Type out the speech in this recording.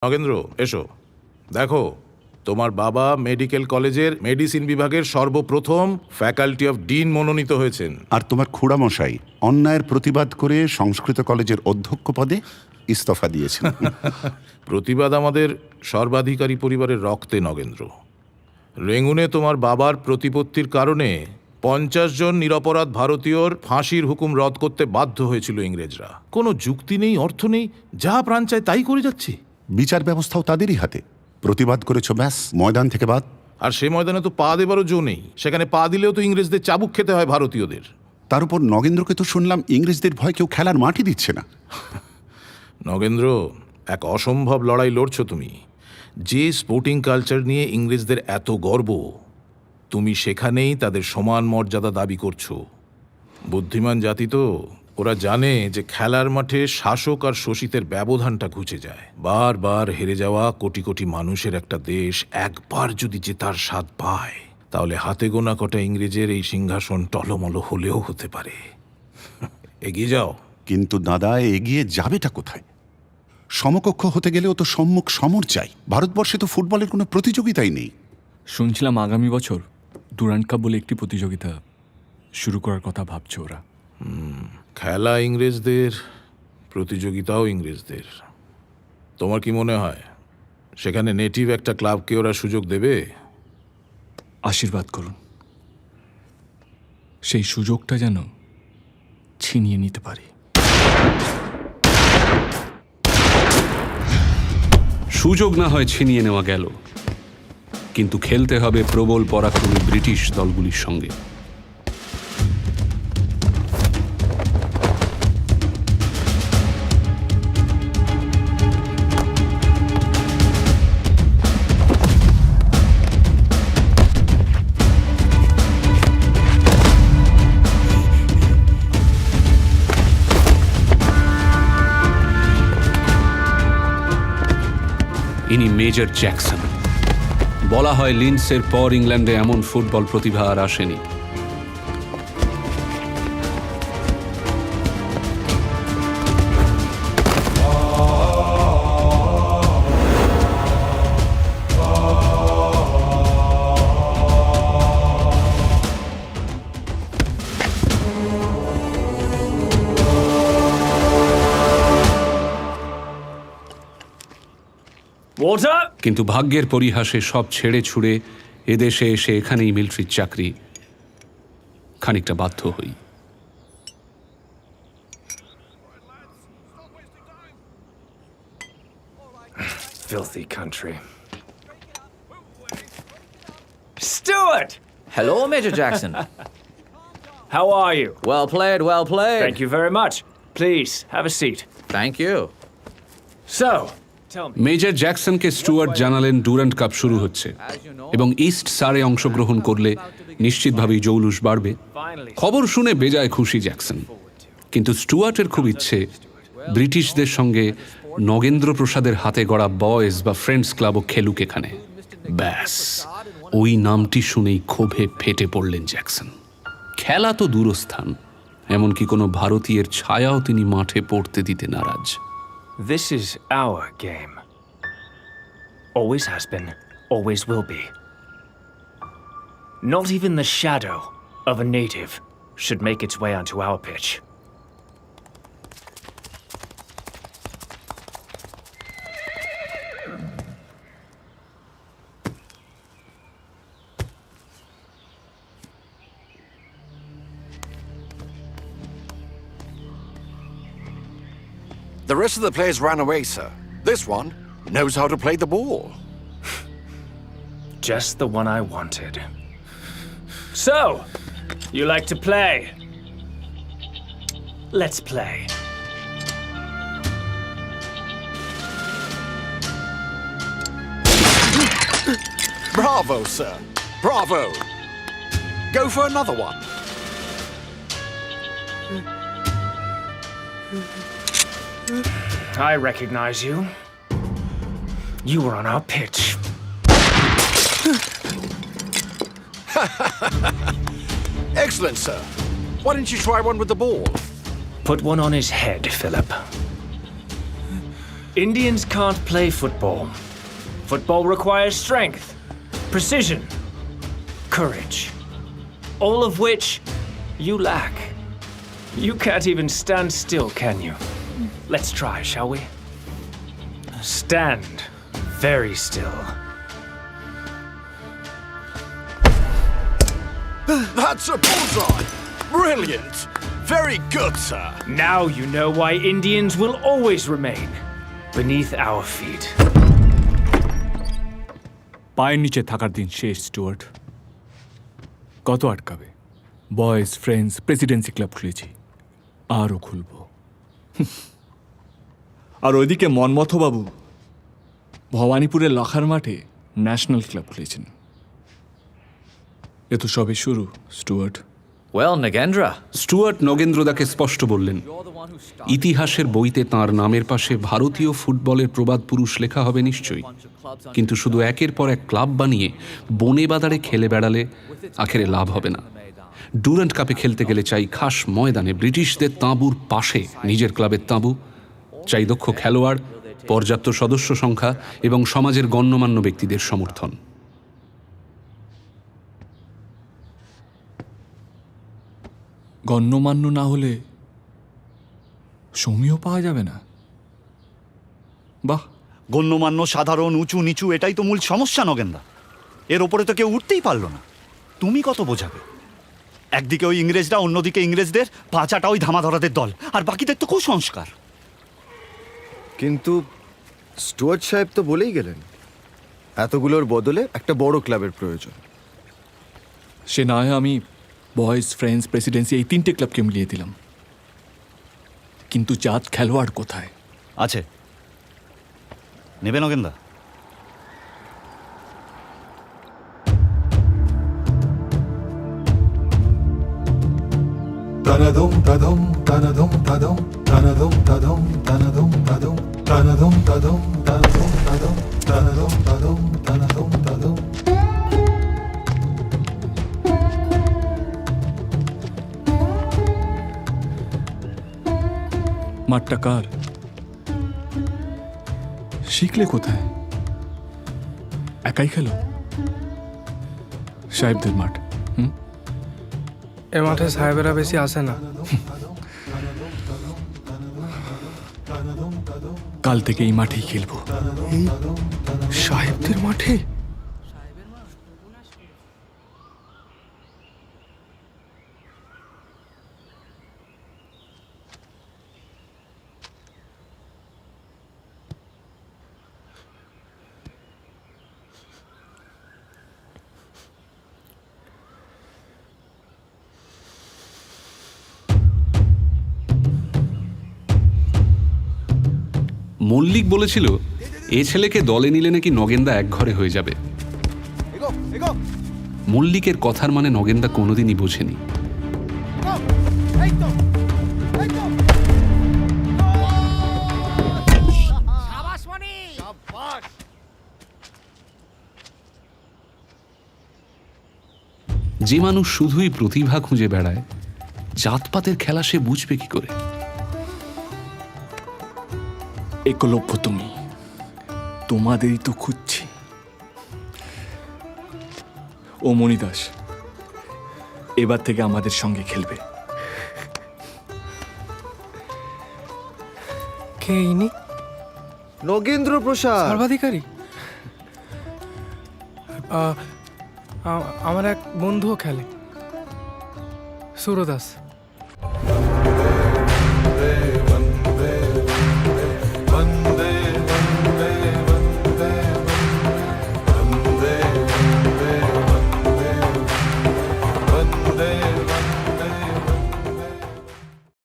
নগেন্দ্র, এসো। দেখো, তোমার বাবা মেডিকেল কলেজের মেডিসিন বিভাগের সর্বপ্রথম ফ্যাকাল্টি অফ ডিন মনোনীত হয়েছেন। আর তোমার খুড়ামশাই অন্যায়ের প্রতিবাদ করে সংস্কৃত কলেজের অধ্যক্ষ পদে ইস্তফা দিয়েছেন। প্রতিবাদ আমাদের সর্বাধিকারী পরিবারের রক্তে, নগেন্দ্র। রেঙ্গুনে তোমার বাবার প্রতিপত্তির কারণে 50 জন নিরপরাধ ভারতীয়র ফাঁসির হুকুম রদ করতে বাধ্য হয়েছিল ইংরেজরা। কোনো যুক্তি নেই, অর্থ নেই, যা প্রাণ চায় তাই করে যাচ্ছে। বিচার ব্যবস্থাও তাদেরই হাতে। প্রতিবাদ করেছো, ব্যাস, ময়দান থেকে বাদ। আর সে ময়দানে তো পা দেবারও জো নেই। সেখানে পা দিলেও তো ইংরেজদের চাবুক খেতে হয় ভারতীয়দের। তার উপর নগেন্দ্রকে তো শুনলাম ইংরেজদের ভয় কেউ খেলার মাঠই দিচ্ছে না। নগেন্দ্র, এক অসম্ভব লড়াই লড়ছো তুমি। যে স্পোর্টিং কালচার নিয়ে ইংরেজদের এত গর্ব, তুমি সেখানেই তাদের সমান মর্যাদা দাবি করছো। বুদ্ধিমান জাতি তো, ওরা জানে যে খেলার মাঠে শাসক আর শোষিতের ব্যবধানটা ঘুচে যায়। বারবার হেরে যাওয়া কোটি কোটি মানুষের একটা দেশ একবার যদি জেতার স্বাদ পায়, তাহলে হাতে গোনা কটা ইংরেজের এই সিংহাসন টলমল হলেও হতে পারে। এগিয়ে যাও। কিন্তু দাদা, এগিয়ে যাবেটা কোথায়? সমকক্ষ হতে গেলেও তো সম্মুখ সমর চাই। ভারতবর্ষে তো ফুটবলের কোনো প্রতিযোগিতাই নেই। শুনছিলাম আগামী বছর ডুরান্ড কাপ বলে একটি প্রতিযোগিতা শুরু করার কথা ভাবছে ওরা। খেলা ইংরেজদের, প্রতিযোগিতাও ইংরেজদের। তোমার কি মনে হয় সেখানে নেটিভ একটা ক্লাবকে ওরা সুযোগ দেবে? আশীর্বাদ করুন সেই সুযোগটা যেন ছিনিয়ে নিতে পারি। সুযোগ না হয় ছিনিয়ে নেওয়া গেল, কিন্তু খেলতে হবে প্রবল পরাক্রমী ব্রিটিশ দলগুলির সঙ্গে। ইনি মেজর জ্যাকসন। বলা হয় লিন্ডসের পর ইংল্যান্ডে এমন ফুটবল প্রতিভা আর আসেনি। কিন্তু ভাগ্যের পরিহাসে সব ছেড়ে ছুড়ে এদেশে এসে এখানেই মিলিটারির চাকরি খানিকটা বাধ্য হই। Filthy country. Stuart! Hello, Major Jackson. How are you? Well played, well played. Thank you very much. Please, have a seat. Thank you. So, tell me. Major জ্যাকসনকে স্টুয়ার্ট জানালেন ডুরান্ড কাপ শুরু হচ্ছে এবং ইস্ট সারে অংশগ্রহণ করলে নিশ্চিতভাবেই জৌলুস বাড়বে। খবর শুনে বেজায় খুশি জ্যাকসন, কিন্তু স্টুয়ার্টের খুব ইচ্ছে ব্রিটিশদের সঙ্গে নগেন্দ্র প্রসাদের হাতে গড়া বয়েজ বা ফ্রেন্ডস ক্লাবও খেলুক এখানে। ব্যাস, ওই নামটি শুনেই ক্ষোভে ফেটে পড়লেন জ্যাকসন। খেলা তো দূরস্থান, এমনকি কোনো ভারতীয়ের ছায়াও তিনি মাঠে পড়তে দিতে নারাজ। This is our game. Always has been, always will be. Not even the shadow of a native should make its way onto our pitch. The rest of the players ran away, sir. This one knows how to play the ball. Just the one I wanted. So, you like to play? Let's play. Bravo, sir. Bravo. Go for another one. I recognize you. You were on our pitch. Excellent, sir. Why didn't you try one with the ball? Put one on his head, Philip. Indians can't play football. Football requires strength, precision, courage, all of which you lack. You can't even stand still, can you? Let's try, shall we? Stand very still. That's a bullseye! Brilliant! Very good, sir. Now you know why Indians will always remain beneath our feet. পায়ের নিচে থাকার দিন শেষ, Stewart. কত আটকাবে? Boys, friends, Presidency club খুলেছি, আরও খুলব। আর ওইদিকে মন্মথবাবু ভবানীপুরের লখার মাঠে ন্যাশনাল ক্লাব খুলেছেন। এ তো সবে শুরু, স্টুয়ার্ট। Well, Nagendra, স্টুয়ার্ট নগেন্দ্রদাকে স্পষ্ট বললেন, ইতিহাসের বইতে তাঁর নামের পাশে ভারতীয় ফুটবলের প্রবাদ পুরুষ লেখা হবে নিশ্চয়ই, কিন্তু শুধু একের পর এক ক্লাব বানিয়ে বনে বাদারে খেলে বেড়ালে আখেরে লাভ হবে না। ডুরান্ট কাপে খেলতে গেলে চাই খাস ময়দানে ব্রিটিশদের তাঁবুর পাশে নিজের ক্লাবের তাঁবু, চাই দক্ষ খেলোয়াড়, পর্যাপ্ত সদস্য সংখ্যা এবং সমাজের গণ্যমান্য ব্যক্তিদের সমর্থন। গণ্যমান্য না হলে সমীহ পাওয়া যাবে না। বাহ, গণ্যমান্য, সাধারণ, উঁচু নিচু, এটাই তো মূল সমস্যা নগেনদা। এর ওপরে তো কেউ উঠতেই পারলো না। তুমি কত বোঝাবে? একদিকে ওই ইংরেজরা, অন্যদিকে ইংরেজদের পাঁচাটা ওই ধামাধরাদের দল, আর বাকিদের তো কুসংস্কার। কিন্তু স্টুয়ার্ট সাহেব তো বলেই গেলেন এতগুলোর বদলে একটা বড় ক্লাবের প্রয়োজন। সে না হয় আমি বয়েজ, ফ্রেন্ডস, প্রেসিডেন্সি এই তিনটে ক্লাবকে মিলিয়ে দিলাম, কিন্তু জাত খেলোয়াড় কোথায়? আছে, নেবে নগেনদা? Tanadum tadum tanadum tadum tanadum tadum tanadum tadum tanadum tadum tanadum tadum tanadum tadum tanadum tadum. মাঠটা কার? শিখলে কোথায়? একাই খেলো? সাহেবদের মাঠ। এ মাঠে সাহেবেরা বেশি আসে না। কাল থেকে এই মাঠেই খেলবো। সাহেবদের মাঠে? মল্লিক বলেছিল এ ছেলেকে দলে নিলে নাকি নগেন্দা এক ঘরে হয়ে যাবে। মল্লিকের কথার মানে নগেন্দা কোনোদিনই বোঝেনি। যে মানুষ শুধুই প্রতিভা খুঁজে বেড়ায়, জাতপাতের খেলা সে বুঝবে কি করে? একলব্য তুমি, তোমাদেরই তো খুঁজছি। ও মণিদাস এবার থেকে আমাদের সঙ্গে খেলবে। কে ইনি? নগেন্দ্র প্রসাদ, সর্বাধিকারী। আমার এক বন্ধুও খেলে, সুরদাস।